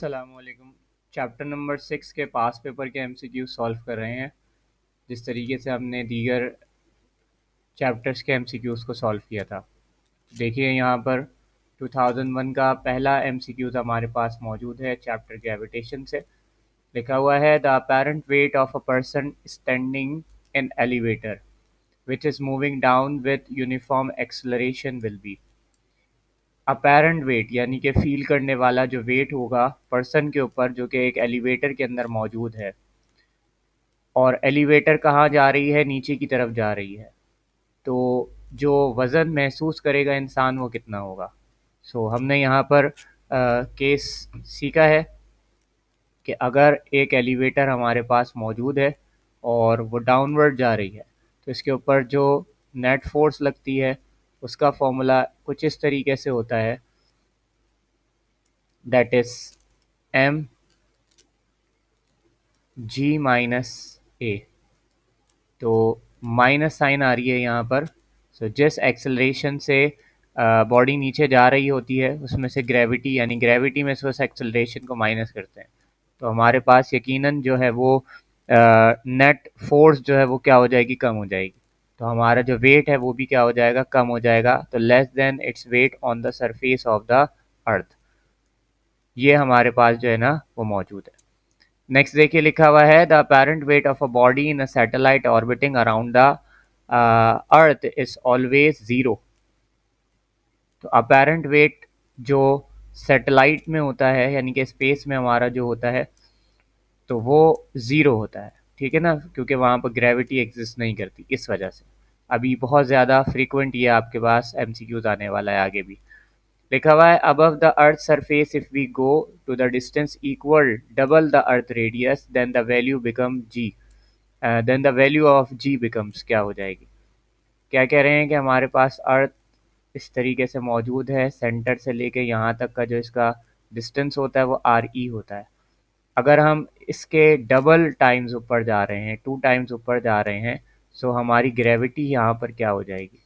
अस्सलामुअलैकुम। Chapter number 6 के पास paper के एमसीक्यू सॉल्व कर रहे हैं, जिस तरीके से हमने दीगर चैप्टर्स के एमसीक्यूज़ को सॉल्व किया था। देखिए यहाँ पर 2001 का पहला एमसीक्यूज़ हमारे पास मौजूद है चैप्टर ग्रेविटेशन से। लिखा हुआ है the apparent weight of a person standing in elevator which is moving down with uniform acceleration will be. Apparent weight यानी कि फील करने वाला जो वेट होगा पर्सन के ऊपर, जो कि एक एलिवेटर के अंदर मौजूद है, और एलिवेटर कहाँ जा रही है? नीचे की तरफ जा रही है। तो जो वज़न महसूस करेगा इंसान वो कितना होगा? हमने यहाँ पर केस सीखा है कि अगर एक एलिवेटर हमारे पास मौजूद है और वो डाउनवर्ड जा रही है, तो इसके ऊपर जो नेट फोर्स लगती है उसका फॉर्मूला कुछ इस तरीके से होता है, that is M G minus A. तो माइनस साइन आ रही है यहाँ पर। जिस एक्सेलरेशन से बॉडी नीचे जा रही होती है उसमें से ग्रेविटी, यानी ग्रेविटी में से उस एक्सेलरेशन को माइनस करते हैं, तो हमारे पास यकीनन जो है वो नेट फोर्स जो है वो क्या हो जाएगी? कम हो जाएगी। तो हमारा जो वेट है वो भी क्या हो जाएगा? कम हो जाएगा। तो less than its weight on the surface of the अर्थ, ये हमारे पास जो है ना वो मौजूद है। नेक्स्ट देखिए लिखा हुआ है the apparent weight of a body in a satellite orbiting around the earth is always zero. तो अपैरेंट वेट जो सैटेलाइट में होता है, यानी कि स्पेस में हमारा जो होता है, तो वो ज़ीरो होता है, ठीक है ना, क्योंकि वहाँ पर ग्रेविटी एग्जिस्ट नहीं करती। इस वजह से अभी बहुत ज़्यादा फ्रीक्वेंट ये आपके पास एमसीक्यूज आने वाला है आगे भी। लिखा हुआ है above the earth surface if we go to the distance equal double the earth radius then the value become G, then the value of G becomes क्या हो जाएगी? क्या कह रहे हैं कि हमारे पास अर्थ इस तरीके से मौजूद है, सेंटर से लेके यहाँ तक का जो इसका डिस्टेंस होता है वो आर ई होता है। अगर हम इसके डबल टाइम्स ऊपर जा रहे हैं, 2 टाइम्स ऊपर जा रहे हैं, हमारी ग्रेविटी यहाँ पर क्या हो जाएगी?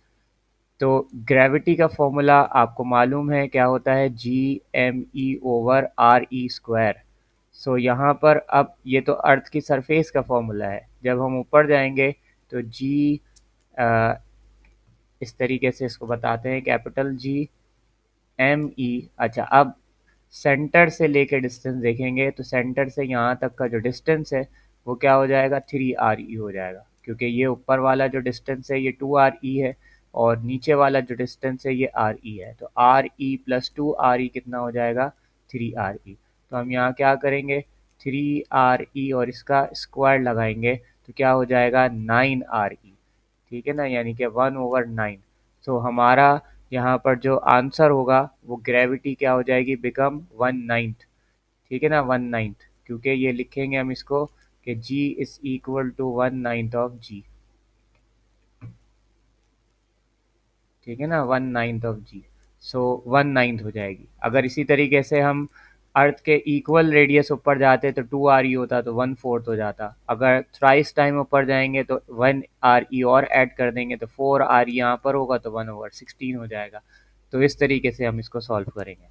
तो ग्रेविटी का फॉर्मूला आपको मालूम है क्या होता है? G M E over R E square. यहाँ पर अब ये तो अर्थ की सरफेस का फॉर्मूला है, जब हम ऊपर जाएंगे तो जी इस तरीके से इसको बताते हैं, कैपिटल जी एम ई। अच्छा, अब सेंटर से लेके डिस्टेंस देखेंगे तो सेंटर से यहाँ तक का जो डिस्टेंस है वो क्या हो जाएगा? 3 RE हो जाएगा, क्योंकि ये ऊपर वाला जो डिस्टेंस है ये 2 RE है और नीचे वाला जो डिस्टेंस है ये RE है। तो RE प्लस 2 RE कितना हो जाएगा? 3 RE। तो हम यहाँ क्या करेंगे? 3 RE और इसका स्क्वायर लगाएंगे तो क्या हो जाएगा? 9 RE, ठीक है ना, यानी कि 1/9। हमारा यहाँ पर जो आंसर होगा वो ग्रेविटी क्या हो जाएगी? बिकम 1/9, ठीक है ना, 1/9, क्योंकि ये लिखेंगे हम इसको कि g is equal to 1/9 of G, ठीक है ना, 1/9 ऑफ जी। 1/9 हो जाएगी। अगर इसी तरीके से हम अर्थ के इक्वल रेडियस ऊपर जाते तो 2 RE होता तो 1/4 हो जाता। अगर थ्राइस टाइम ऊपर जाएंगे तो 1 RE और ऐड कर देंगे तो 4 RE यहाँ पर होगा तो 1/16 हो जाएगा। तो इस तरीके से हम इसको सॉल्व करेंगे।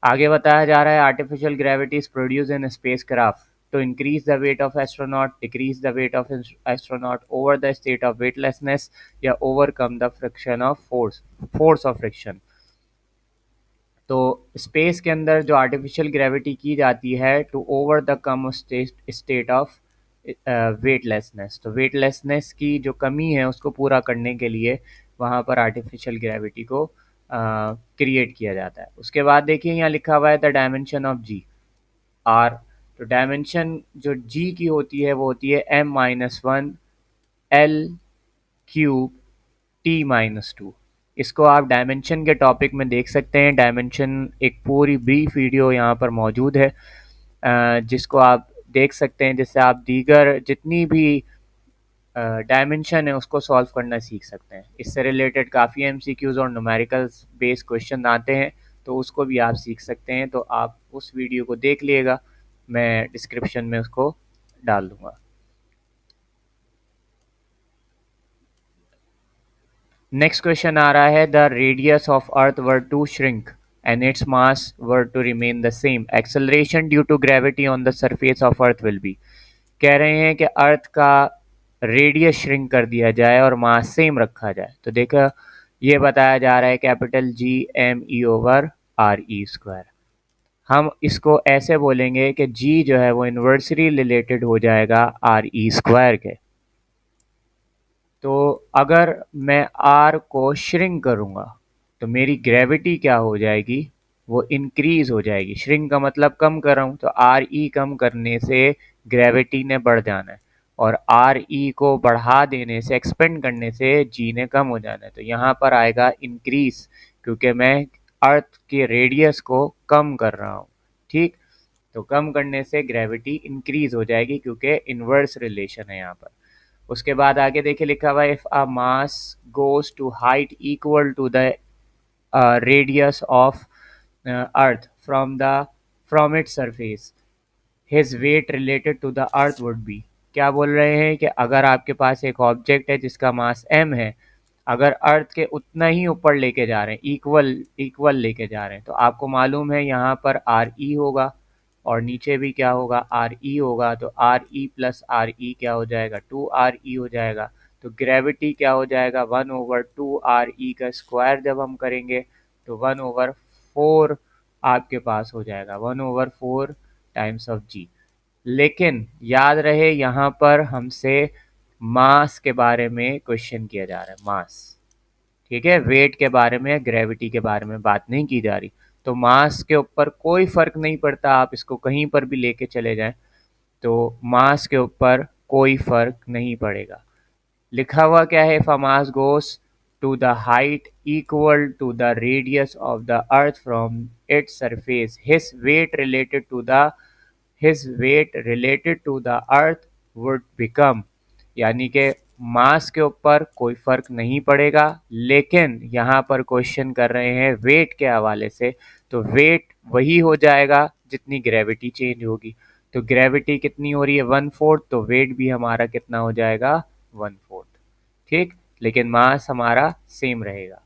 आगे बताया जा रहा है artificial gravity is produce in space craft to increase the weight of astronaut, decrease the weight of astronaut over the state of weightlessness या overcome the friction of force of friction। तो space के अंदर जो artificial gravity की जाती है to over the come state of weightlessness, तो weightlessness की जो कमी है उसको पूरा करने के लिए वहाँ पर आर्टिफिशियल ग्रेविटी को क्रिएट किया जाता है। उसके बाद देखिए यहाँ लिखा हुआ है the dimension of G R. तो डायमेंशन जो जी की होती है वो होती है m-1 L क्यूब T-2। इसको आप डायमेंशन के टॉपिक में देख सकते हैं। डायमेंशन एक पूरी ब्रीफ वीडियो यहाँ पर मौजूद है, जिसको आप देख सकते हैं, जिससे आप दीगर जितनी भी डायमेंशन है उसको सॉल्व करना सीख सकते हैं। इससे रिलेटेड काफ़ी MCQs और न्यूमेरिकल्स बेस्ड क्वेश्चन आते हैं, तो उसको भी आप सीख सकते हैं। तो आप उस वीडियो को देख लीजिएगा, मैं डिस्क्रिप्शन में उसको डाल दूँगा। नेक्स्ट क्वेश्चन आ रहा है the radius of earth were to shrink and its mass were to remain the same, acceleration due to gravity on the surface of earth will be। कह रहे हैं कि अर्थ का रेडियस श्रिंक कर दिया जाए और मास सेम रखा जाए। तो देखो ये बताया जा रहा है capital G M E over R E square. हम इसको ऐसे बोलेंगे कि जी जो है वो इन्वर्सली रिलेटेड हो जाएगा आर ई स्क्वायर के। तो अगर मैं आर को श्रिंक करूँगा तो मेरी ग्रेविटी क्या हो जाएगी, वो इंक्रीज हो जाएगी। श्रिंक का मतलब कम कर रहा हूँ, तो आर ई कम करने से ग्रेविटी ने बढ़ जाना है और आर ई को बढ़ा देने से, एक्सपेंड करने से जी ने कम हो जाना है। तो यहाँ पर आएगा इंक्रीज, क्योंकि मैं अर्थ के रेडियस को कम कर रहा हूँ। ठीक, तो कम करने से ग्रेविटी इंक्रीज हो जाएगी क्योंकि इन्वर्स रिलेशन है यहाँ पर। उसके बाद आगे देखिए लिखा हुआ है if a mass goes to height equal to the radius of earth from its surface, his weight related to the earth would be। क्या बोल रहे हैं कि अगर आपके पास एक ऑब्जेक्ट है जिसका मास m है, अगर अर्थ के उतना ही ऊपर लेके जा रहे हैं, इक्वल लेके जा रहे हैं, तो आपको मालूम है यहाँ पर आर ई होगा और नीचे भी क्या होगा, आर ई होगा। तो R E plus R E क्या हो जाएगा, 2 RE हो जाएगा। तो ग्रेविटी क्या हो जाएगा, 1/2 RE का स्क्वायर जब हम करेंगे तो 1/4 आपके पास हो जाएगा, 1/4 टाइम्स ऑफ जी। लेकिन याद रहे यहाँ पर हमसे मास के बारे में क्वेश्चन किया जा रहा है, मास। ठीक है, वेट के बारे में, ग्रेविटी के बारे में बात नहीं की जा रही। तो मास के ऊपर कोई फर्क नहीं पड़ता, आप इसको कहीं पर भी लेके चले जाएं तो मास के ऊपर कोई फर्क नहीं पड़ेगा। लिखा हुआ क्या है, if a mass goes to the height equal to the radius of the earth from its surface, his weight related to the earth would become. यानी कि मास के ऊपर कोई फर्क नहीं पड़ेगा, लेकिन यहाँ पर क्वेश्चन कर रहे हैं वेट के हवाले से, तो वेट वही हो जाएगा जितनी ग्रेविटी चेंज होगी। तो ग्रेविटी कितनी हो रही है, 1/4, तो वेट भी हमारा कितना हो जाएगा, 1/4। ठीक, लेकिन मास हमारा सेम रहेगा।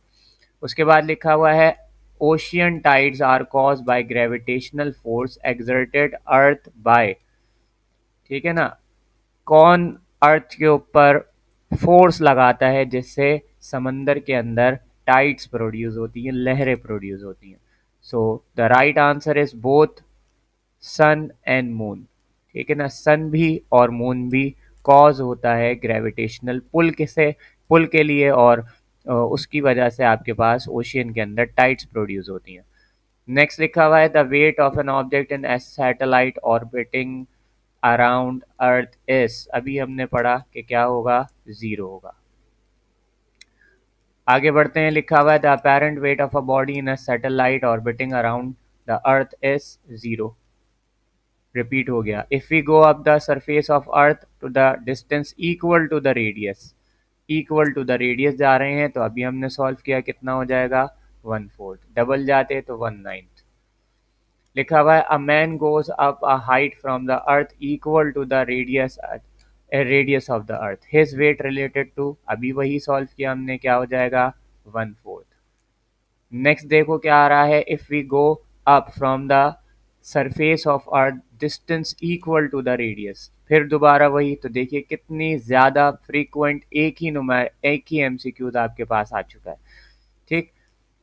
उसके बाद लिखा हुआ है ocean tides are caused by gravitational force exerted earth by. ठीक है ना, कौन अर्थ के ऊपर फोर्स लगाता है जिससे समंदर के अंदर टाइड्स प्रोड्यूस होती हैं, लहरें प्रोड्यूस होती हैं। So the right answer is both sun and moon. ठीक है ना, सन भी और मून भी कॉज होता है ग्रेविटेशनल पुल पुल के लिए, और उसकी वजह से आपके पास ओशियन के अंदर टाइड्स प्रोड्यूस होती हैं। नेक्स्ट लिखा हुआ है the weight of an object in A satellite orbiting around earth is. अभी हमने पढ़ा कि क्या होगा, 0 होगा। आगे बढ़ते हैं, लिखा हुआ है the apparent weight of a body in a satellite orbiting around the earth is 0। Repeat हो गया, if we go up the surface of earth to the distance equal to the radius, equal to the radius जा रहे हैं, तो अभी हमने solve किया, कितना हो जाएगा, 1/4। डबल जाते तो 1/9। लिखा हुआ है a man goes up a height from the earth equal to the radius of the earth, his weight related to, अभी वही सॉल्व किया हमने, क्या हो जाएगा, 1/4। नेक्स्ट देखो क्या आ रहा है, if we go up from the surface of earth distance equal to the radius, फिर दोबारा वही। तो देखिए कितनी ज़्यादा फ्रीक्वेंट एक ही एमसीक्यूज आपके पास आ चुका है। ठीक,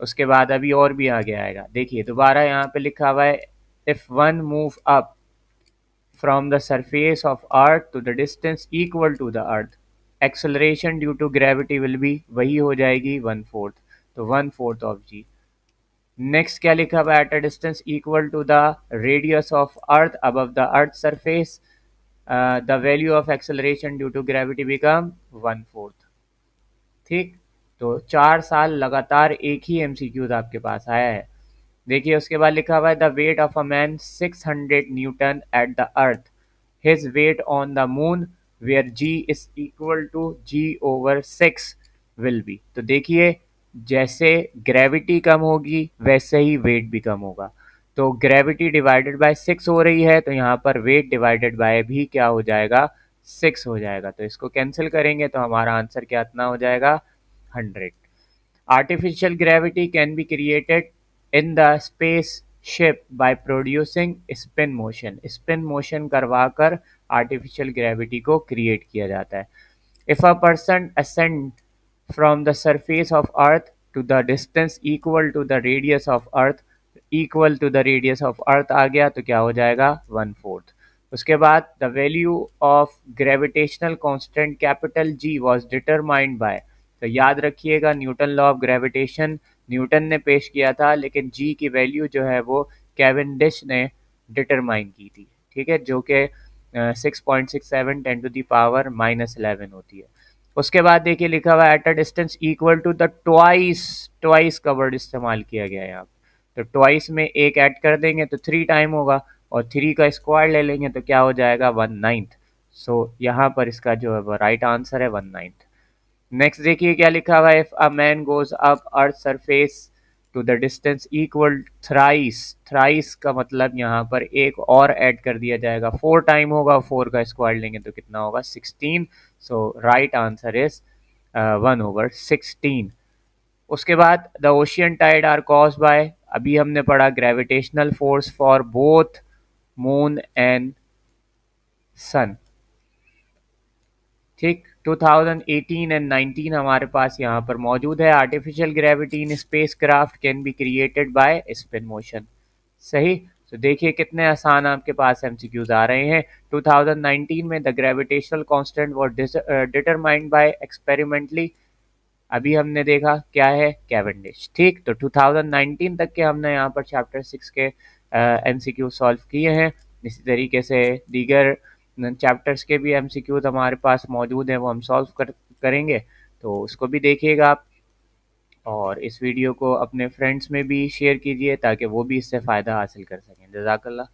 उसके बाद अभी और भी आगे आएगा। देखिए दोबारा यहाँ पे लिखा हुआ है if one move up from the surface of earth to the distance equal to the earth, acceleration due to gravity will be, वही हो जाएगी 1/4। तो 1/4 ऑफ जी। नेक्स्ट क्या लिखा हुआ है, at a distance equal to the radius of earth above the earth surface the value of acceleration due to gravity become 1/4। ठीक, तो 4 साल लगातार एक ही एमसीक्यूज आपके पास आया है। देखिए उसके बाद लिखा हुआ है the weight of a man 600 newton at the earth, his weight on the moon where G is equal to G/6 will be. तो देखिए जैसे ग्रेविटी कम होगी वैसे ही वेट भी कम होगा। तो ग्रेविटी डिवाइडेड बाय 6 हो रही है, तो यहाँ पर वेट डिवाइडेड बाय भी क्या हो जाएगा, 6 हो जाएगा। तो इसको कैंसिल करेंगे तो हमारा आंसर क्या इतना हो जाएगा, 100। Artificial gravity can be created in the spaceship by producing spin motion. Spin motion करवाकर आर्टिफिशियल ग्रेविटी को क्रिएट किया जाता है। If a person ascend from the surface of earth to the distance equal to the radius of earth, equal to the radius of earth आ गया तो क्या हो जाएगा 1/4। उसके बाद the value of gravitational constant capital G was determined bye, तो याद रखिएगा Newton law of gravitation Newton ने पेश किया था, लेकिन जी की वैल्यू जो है वो कैवेंडिश ने डिटरमाइन की थी, ठीक है, जो कि 6.67 10⁻⁻11 होती है। उसके बाद देखिए लिखा हुआ at a distance equal to the twice, twice का वर्ड इस्तेमाल किया गया है यहाँ पे। तो ट्वाइस में एक ऐड कर देंगे तो 3 टाइम होगा, और 3 का स्क्वायर ले लेंगे तो क्या हो जाएगा 1/9। सो यहाँ पर इसका जो है वो राइट आंसर है 1/9। नेक्स्ट देखिए क्या लिखा हुआ है, if a man goes up earth surface to the distance equal thrice, thrice का मतलब यहाँ पर एक और ऐड कर दिया जाएगा, 4 टाइम होगा, 4 का स्क्वायर लेंगे तो कितना होगा 16। So right answer is 1/16। उसके बाद the ocean tide are cause by, अभी हमने पढ़ा gravitational force for both moon and sun, ठीक। 2018 एंड 19 हमारे पास यहाँ पर मौजूद है। Artificial gravity in space craft can be created by spin motion, सही। तो देखिए कितने आसान आपके पास एमसीक्यूज आ रहे हैं। 2019 में the gravitational constant was determined bye experimentally, अभी हमने देखा क्या है कैवेंडिश, ठीक। तो 2019 तक के हमने यहाँ पर चैप्टर 6 के एमसीक्यू सॉल्व किए हैं। इसी तरीके से दीगर चैप्टर्स के भी एमसीक्यूज हमारे पास मौजूद हैं, वो हम सॉल्व करेंगे, तो उसको भी देखिएगा आप। और इस वीडियो को अपने फ्रेंड्स में भी शेयर कीजिए ताकि वो भी इससे फ़ायदा हासिल कर सकें। जज़ाकल्लाह।